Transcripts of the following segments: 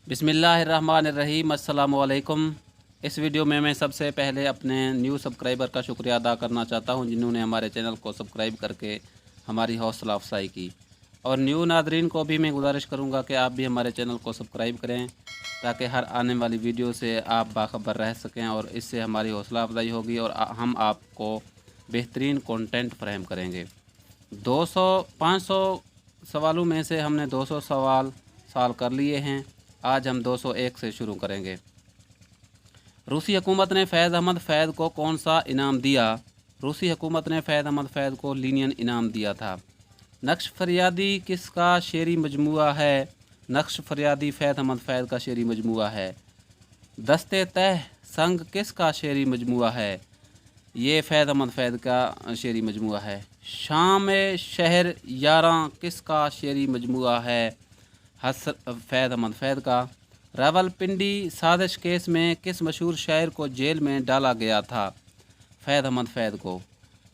बिस्मिल्लाहिर्रहमानिर्रहीम। अस्सलामु अलैकुम। इस वीडियो में मैं सबसे पहले अपने न्यू सब्सक्राइबर का शुक्रिया अदा करना चाहता हूं, जिन्होंने हमारे चैनल को सब्सक्राइब करके हमारी हौसला अफजाई की। और न्यू नादरीन को भी मैं गुजारिश करूंगा कि आप भी हमारे चैनल को सब्सक्राइब करें, ताकि हर आने वाली वीडियो से आप बाखबर रह सकें और इससे हमारी हौसला अफजाई होगी और हम आपको बेहतरीन कंटेंट फराहम करेंगे। 500 सवालों में से हमने 200 सवाल सॉल्व कर लिए हैं। आज हम 201 से शुरू करेंगे। रूसी हुकूमत ने फैज़ अहमद फैद को कौन सा इनाम दिया? रूसी हुकूमत ने फैज़ अहमद फैद को लीनियन इनाम दिया था। नक्श फरियादी किसका शेरी मजमुआ है? नक्श फरियादी फैज़ अहमद फैद का शेरी मजमुआ है। दस्ते तह संग किसका शेरी मजमुआ है? ये फैज़ अहमद फैद का शेरी मजमुआ है। शाम शहर यारां किसका शेरी मजमुआ है? फैज़ अहमद फैद का। रावलपिंडी साजिश केस में किस मशहूर शायर को जेल में डाला गया था? फैज़ अहमद फैद को।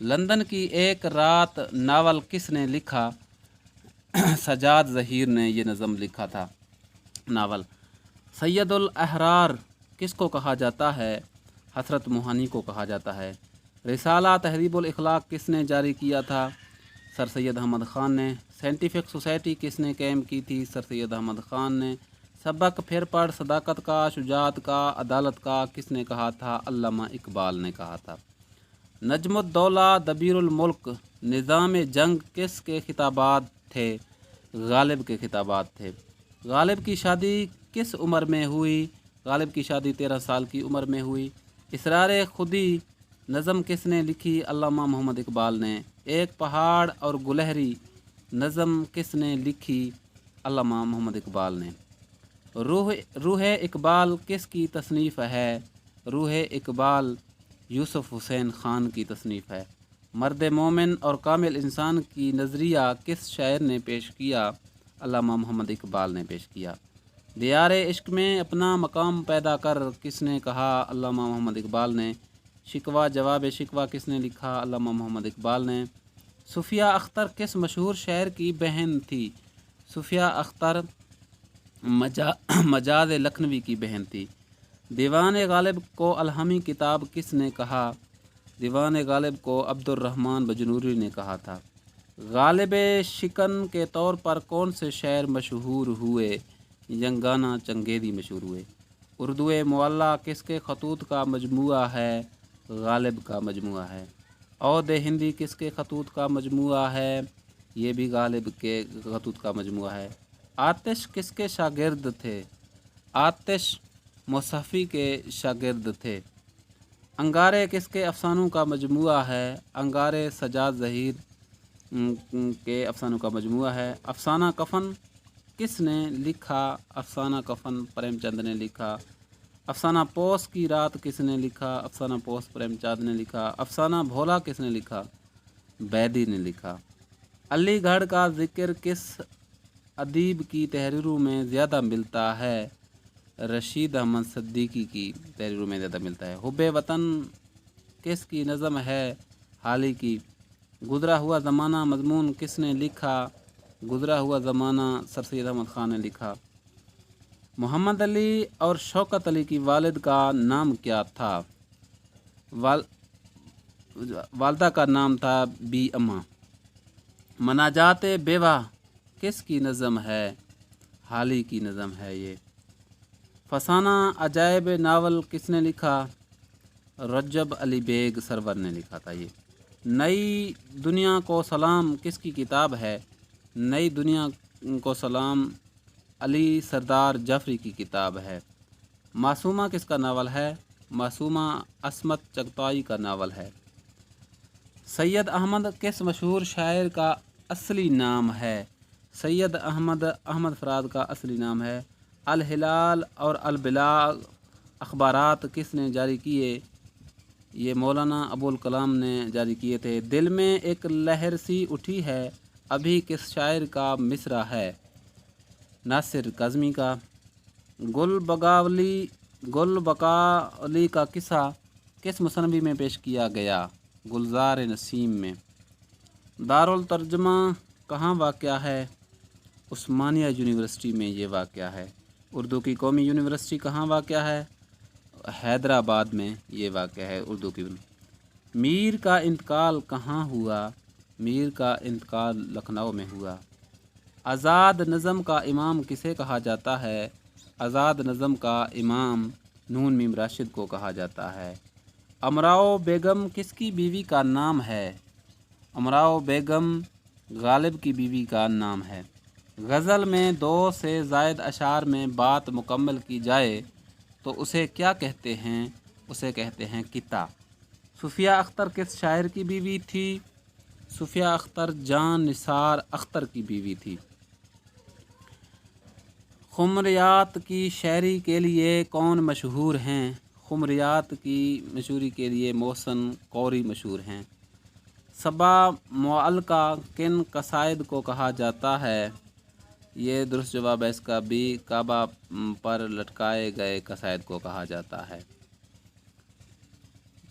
लंदन की एक रात नावल किसने लिखा? सजाद ज़हीर ने ये नज़म लिखा था नावल। सैयदुल अहरार किसको कहा जाता है? हसरत मोहानी को कहा जाता है। रिसाला तहरीबुल इखलाक किसने जारी किया था? सर सैयद अहमद ख़ान ने। साइंटिफिक सोसाइटी किसने कायम की थी? सर सैयद अहमद ख़ान ने। सबक फिर पढ़ सदाकत का, शुजात का, अदालत का किसने कहा था? अल्लामा इकबाल ने कहा था। नजमुद्दौला दबीरुल मुल्क निज़ाम जंग किसके खिताबात थे? गालिब के खिताबात थे। गालिब की शादी किस उम्र में हुई? गालिब की शादी 13 साल की उम्र में हुई। इसरार खुदी नज़म किसने लिखी? अल्लामा मोहम्मद इकबाल ने। एक पहाड़ और गुलहरी नज़म किसने लिखी? अल्लामा मोहम्मद इकबाल ने। रूह इकबाल किसकी तसनीफ़ है? रूह इकबाल यूसुफ हुसैन ख़ान की तसनीफ़ है। मर्द मोमिन और कामिल इंसान की नज़रिया किस शायर ने पेश किया? अल्लामा मोहम्मद इकबाल ने पेश किया। दियार इश्क में अपना मकाम पैदा कर किसने कहा? अल्लामा मोहम्मद इकबाल ने। शिकवा जवाब शिकवा किसने लिखा? अल्लामा मोहम्मद इकबाल ने। सुफिया अख्तर किस मशहूर शायर की बहन थी? सुफिया अख्तर मजाज लखनवी की बहन थी। दीवान गालिब को अलहमी किताब किसने कहा? दीवान गालिब को अब्दुर्रहमान बजनूरी ने कहा था। गालिब शिकन के तौर पर कौन से शायर मशहूर हुए? यंगाना चंगेदी मशहूर हुए। उर्दू मुअल्ला किसके खतूत का मजमुआ है? गालिब का मजमुआ है। औद हिंदी किसके खतूत का मजमुआ है? ये भी गालिब के खतूत का मजमुआ है। आतिश किसके शागिर्द थे? आतिश मुसफ़ी के शागिर्द थे। अंगारे किसके अफसानों का मजमुआ है? अंगारे सजाद ज़हीर के अफसानों का मजमुआ है। अफसाना कफ़न किसने लिखा? अफसाना कफ़न प्रेमचंद ने लिखा। अफसाना पोस की रात किसने लिखा? अफसाना पोस प्रेमचंद ने लिखा। अफसाना भोला किसने लिखा? बैदी ने लिखा। अलीगढ़ का जिक्र किस अदीब की तहरीरों में ज़्यादा मिलता है? रशीद अहमद सिद्दीकी की तहरीरों में ज़्यादा मिलता है। हुब्बे वतन किसकी नज़म है? हाली की। गुज़रा हुआ ज़माना मज़मून किसने लिखा? गुज़रा हुआ ज़माना सर सैयद अहमद ख़ान ने लिखा। मोहम्मद अली और शौकत अली की वालिद का नाम क्या था? वालदा का नाम था बी अम्मा। मनाजात बेवा किसकी नज़म है? हाली की नज़म है ये। फसाना अजायब नावल किसने लिखा? रजब अली बेग सरवर ने लिखा था ये। नई दुनिया को सलाम किसकी किताब है? नई दुनिया को सलाम अली सरदार जाफरी की किताब है। मासूमा किसका नावल है? मासूमा असमत चगताई का नावल है। सैयद अहमद किस मशहूर शायर का असली नाम है? सैयद अहमद फराद का असली नाम है। अल हिलाल और अल बिलाग अखबारात किसने जारी किए? ये मौलाना अबुल कलाम ने जारी किए थे। दिल में एक लहर सी उठी है अभी किस शायर का मिसरा है? नासिर काज़मी का। गुल बकावली का किस्सा किस मुसन्नफ़ी में पेश किया गया? गुलजार नसीम में। दारुल तर्जुमा कहाँ वाक़या है? उस्मानिया यूनिवर्सिटी में ये वाक़या है। اردو کی قومی یونیورسٹی کہاں واقع ہے؟ حیدرآباد میں یہ واقع ہے اردو کی۔ میر کا انتقال کہاں ہوا؟ میر کا انتقال لکھنؤ میں ہوا۔ آزاد نظم کا امام کسے کہا جاتا ہے؟ آزاد نظم کا امام نون میم راشد کو کہا جاتا ہے۔ امراؤ بیگم کس کی بیوی کا نام ہے؟ امراؤ بیگم غالب کی بیوی کا نام ہے۔ غزل میں 2 سے زائد اشعار میں بات مکمل کی جائے تو اسے کیا کہتے ہیں؟ اسے کہتے ہیں قطع۔ صفیہ اختر کس شاعر کی بیوی تھی؟ صفیہ اختر جان نثار اختر کی بیوی تھی۔ خمریات کی شاعری کے لیے کون مشہور ہیں؟ خمریات کی مشہوری کے لیے محسن قوری مشہور ہیں۔ صبا معلقہ کن قصائد کو کہا جاتا ہے؟ یہ درست جواب ہے اس کا بھی، کعبہ پر لٹکائے گئے قصائد کو کہا جاتا ہے۔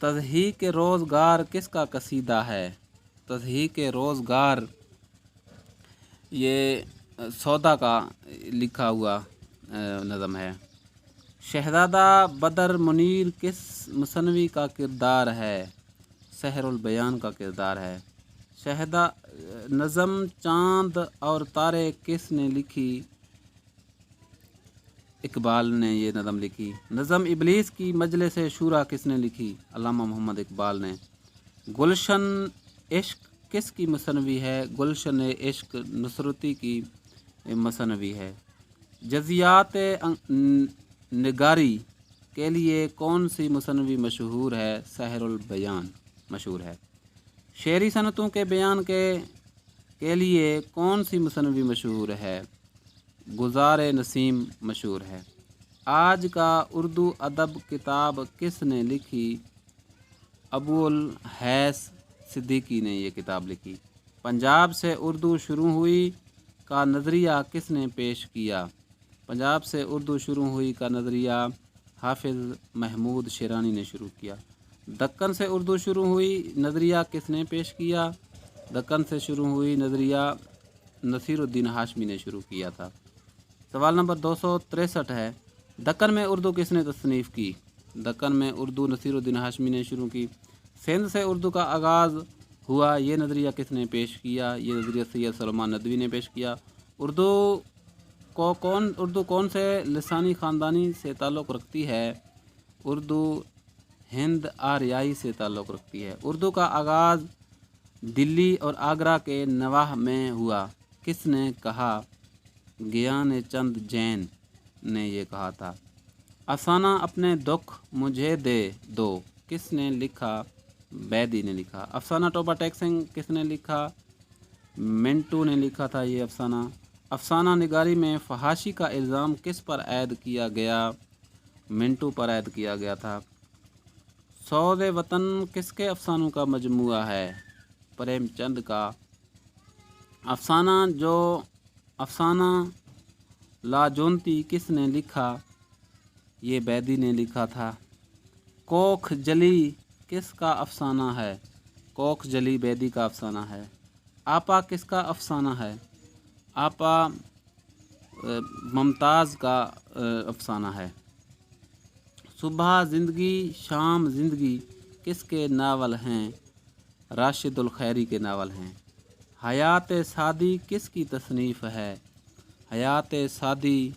تضحیک روزگار کس کا قصیدہ ہے؟ تضحیک روزگار یہ سودا کا لکھا ہوا نظم ہے۔ شہزادہ بدر منیر کس مصنوی کا کردار ہے؟ سحر البیان کا کردار ہے۔ نظم چاند اور تارے کس نے لکھی؟ اقبال نے یہ نظم لکھی۔ نظم ابلیس کی مجلس شورا کس نے لکھی؟ علامہ محمد اقبال نے۔ گلشن عشق کس کی مصنوی ہے؟ گلشن عشق نصرتی کی مصنوی ہے۔ جزیات نگاری کے لیے کون سی مصنوی مشہور ہے؟ سحر البیان مشہور ہے۔ شعری صنعتوں کے بیان کے لیے کون سی مصنوی مشہور ہے؟ گزار نسیم مشہور ہے۔ آج کا اردو ادب کتاب کس نے لکھی؟ ابو الہیث صدیقی نے یہ کتاب لکھی۔ پنجاب سے اردو شروع ہوئی کا نظریہ کس نے پیش کیا؟ پنجاب سے اردو شروع ہوئی کا نظریہ حافظ محمود شیرانی نے شروع کیا۔ دکن سے اردو شروع ہوئی نظریہ کس نے پیش کیا؟ دکن سے شروع ہوئی نظریہ نصیر الدین ہاشمی نے شروع کیا تھا۔ سوال نمبر 263 ہے، دکن میں اردو کس نے تصنیف کی؟ دکن میں اردو نصیر الدین ہاشمی نے شروع کی۔ سندھ سے اردو کا آغاز ہوا یہ نظریہ کس نے پیش کیا؟ یہ نظریہ سید سلیمان ندوی نے پیش کیا۔ اردو کون سے لسانی خاندانی سے تعلق رکھتی ہے؟ اردو ہند آریائی سے تعلق رکھتی ہے۔ اردو کا آغاز دلی اور آگرہ کے نواح میں ہوا، کس نے کہا؟ گیان چند جین نے یہ کہا تھا۔ افسانہ اپنے دکھ مجھے دے دو کس نے لکھا؟ بیدی نے لکھا۔ افسانہ ٹوبہ ٹیک سنگھ کس نے لکھا؟ منٹو نے لکھا تھا یہ افسانہ۔ افسانہ نگاری میں فحاشی کا الزام کس پر عائد کیا گیا؟ منٹو پر عائد کیا گیا تھا۔ سود وطن کس کے افسانوں کا مجموعہ ہے؟ پریم چند کا۔ افسانہ لاجونتی کس نے لکھا؟ یہ بیدی نے لکھا تھا۔ کوکھ جلی کس کا افسانہ ہے؟ کوکھ جلی بیدی کا افسانہ ہے۔ آپا کس کا افسانہ ہے؟ آپا ممتاز کا افسانہ ہے۔ صبح زندگی شام زندگی کس کے ناول ہیں؟ راشد الخیری کے ناول ہیں۔ حیات سعدی کس کی تصنیف ہے؟ حیات سعدی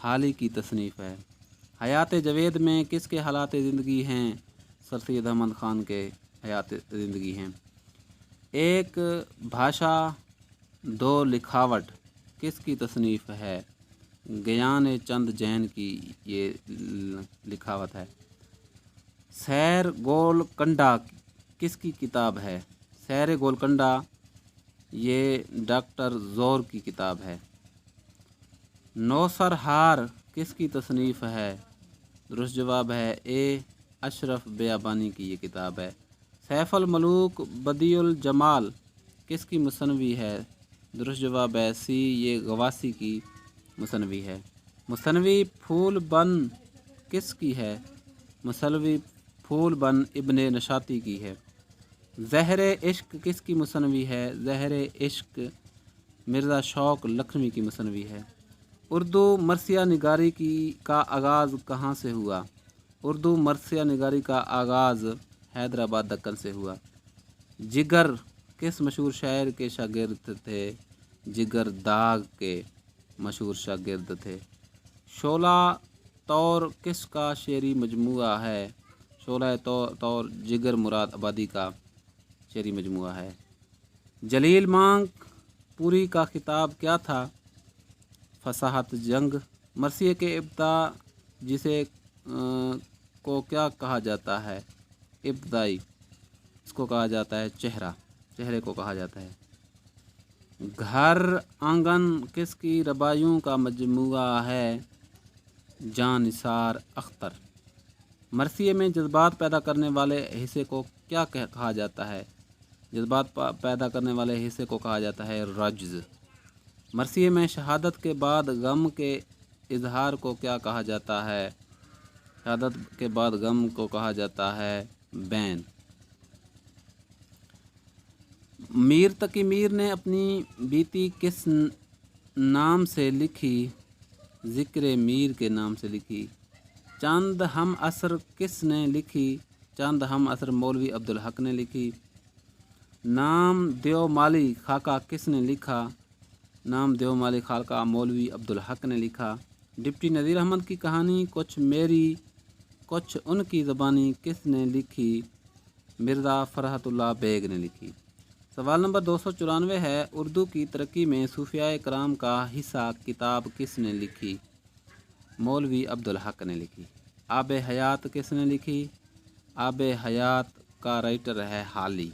حالی کی تصنیف ہے۔ حیات جوید میں کس کے حالات زندگی ہیں؟ سر سید احمد خان کے حیات زندگی ہیں۔ ایک بھاشا دو لکھاوٹ کس کی تصنیف ہے؟ گیان چند جین کی یہ لکھاوت ہے۔ سیر گول کنڈا کس کی کتاب ہے؟ سیر گول کنڈا یہ ڈاکٹر زور کی کتاب ہے۔ نوسر ہار کس کی تصنیف ہے؟ درست جواب ہے اے اشرف بیابانی کی یہ کتاب ہے۔ سیف الملوک بدیع الجمال کس کی مصنوی ہے؟ درست جواب ہے سی، یہ غواسی کی مصنوی ہے۔ مصنوی پھول بن کس کی ہے؟ مصنوی پھول بن ابن نشاطی کی ہے۔ زہر عشق کس کی مصنوی ہے؟ زہر عشق مرزا شوق لکھنوی کی مصنوی ہے۔ उर्दू मरसिया निगारी का आगाज़ कहाँ से हुआ? उर्दू मरसिया निगारी का आगाज़ हैदराबाद दक्कन से हुआ। जिगर किस मशहूर शायर के शागिर्द थे? जिगर दाग के मशहूर शागिर्द थे। शोला तौर किसका शेरी मजमुआ है? शोला तौर जिगर मुराद आबादी का शेरी मजमुआ है। जलील मांग पूरी का खिताब क्या था? फसाहत जंग। मरसिए के इब्तदा जिसे को क्या कहा जाता है? इब्तदाई। इसको कहा जाता है चेहरा, चेहरे को कहा जाता है। घर आंगन किसकी रबाइयों का मजमुआ है? जान निसार अख्तर। मरसिए में जज्बात पैदा करने वाले हिस्से को क्या कहा जाता है? जज्बात पैदा करने वाले हिस्से को कहा जाता है रज्ज़। मरसिए में शहादत के बाद गम के इजहार को क्या कहा जाता है? शहादत के बाद गम को कहा जाता है बैन। मीर तकी मीर ने अपनी बीती किस नाम से लिखी? ज़िक्र मीर के नाम से लिखी। चांद हम असर किसने लिखी? चांद हम असर मौलवी अब्दुल हक ने लिखी। नाम देवमाली खाका किसने लिखा? नाम देवमाली खाका मौलवी अब्दुल हक ने लिखा। डिप्टी नज़ीर अहमद की कहानी कुछ मेरी कुछ उनकी ज़बानी किसने लिखी? मिर्ज़ा फ़रहतुल्लाह बेग ने लिखी। सवाल नंबर 294 है, उर्दू की तरक्की में सूफियाए कराम का हिस्सा किताब किसने लिखी? मौलवी अब्दुल हक ने लिखी। आब हयात किसने लिखी? आब हयात का राइटर है हाली।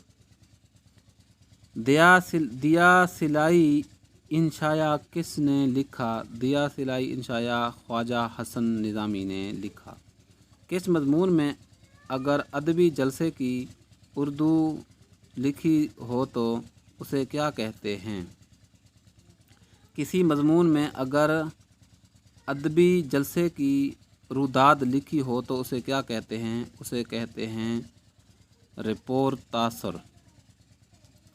दिया सिलाई इंशाया किसने लिखा? दिया सिलाई इंशाया ख्वाजा हसन निज़ामी ने लिखा। किस मज़मून में अगर अदबी जलसे की उर्दू लिखी हो तो उसे क्या कहते हैं? किसी मज़मून में अगर अदबी जलसे की रुदाद लिखी हो तो उसे क्या कहते हैं? उसे कहते हैं रिपोर्तासर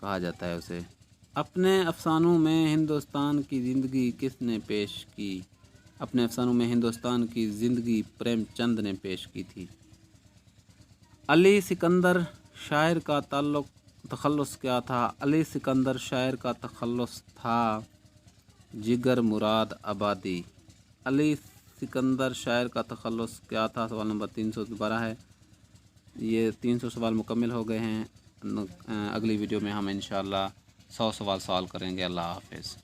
कहा जाता है उसे। अपने अफसानों में हिंदुस्तान की ज़िंदगी किसने पेश की? अपने अफसानों में हिंदुस्तान की ज़िंदगी प्रेमचंद ने पेश की थी। अली सिकंदर शायर का तखल्लुस क्या था? अली सिकंदर शायर का तखल्लुस था जिगर मुराद आबादी। अली सिकंदर शायर का तखल्लुस क्या था? सवाल नंबर 312 है। ये 300 सवाल मुकम्मल हो गए हैं। अगली वीडियो में हम इंशाअल्लाह 100 सवाल सॉल्व करेंगे। अल्लाह हाफ़िज़।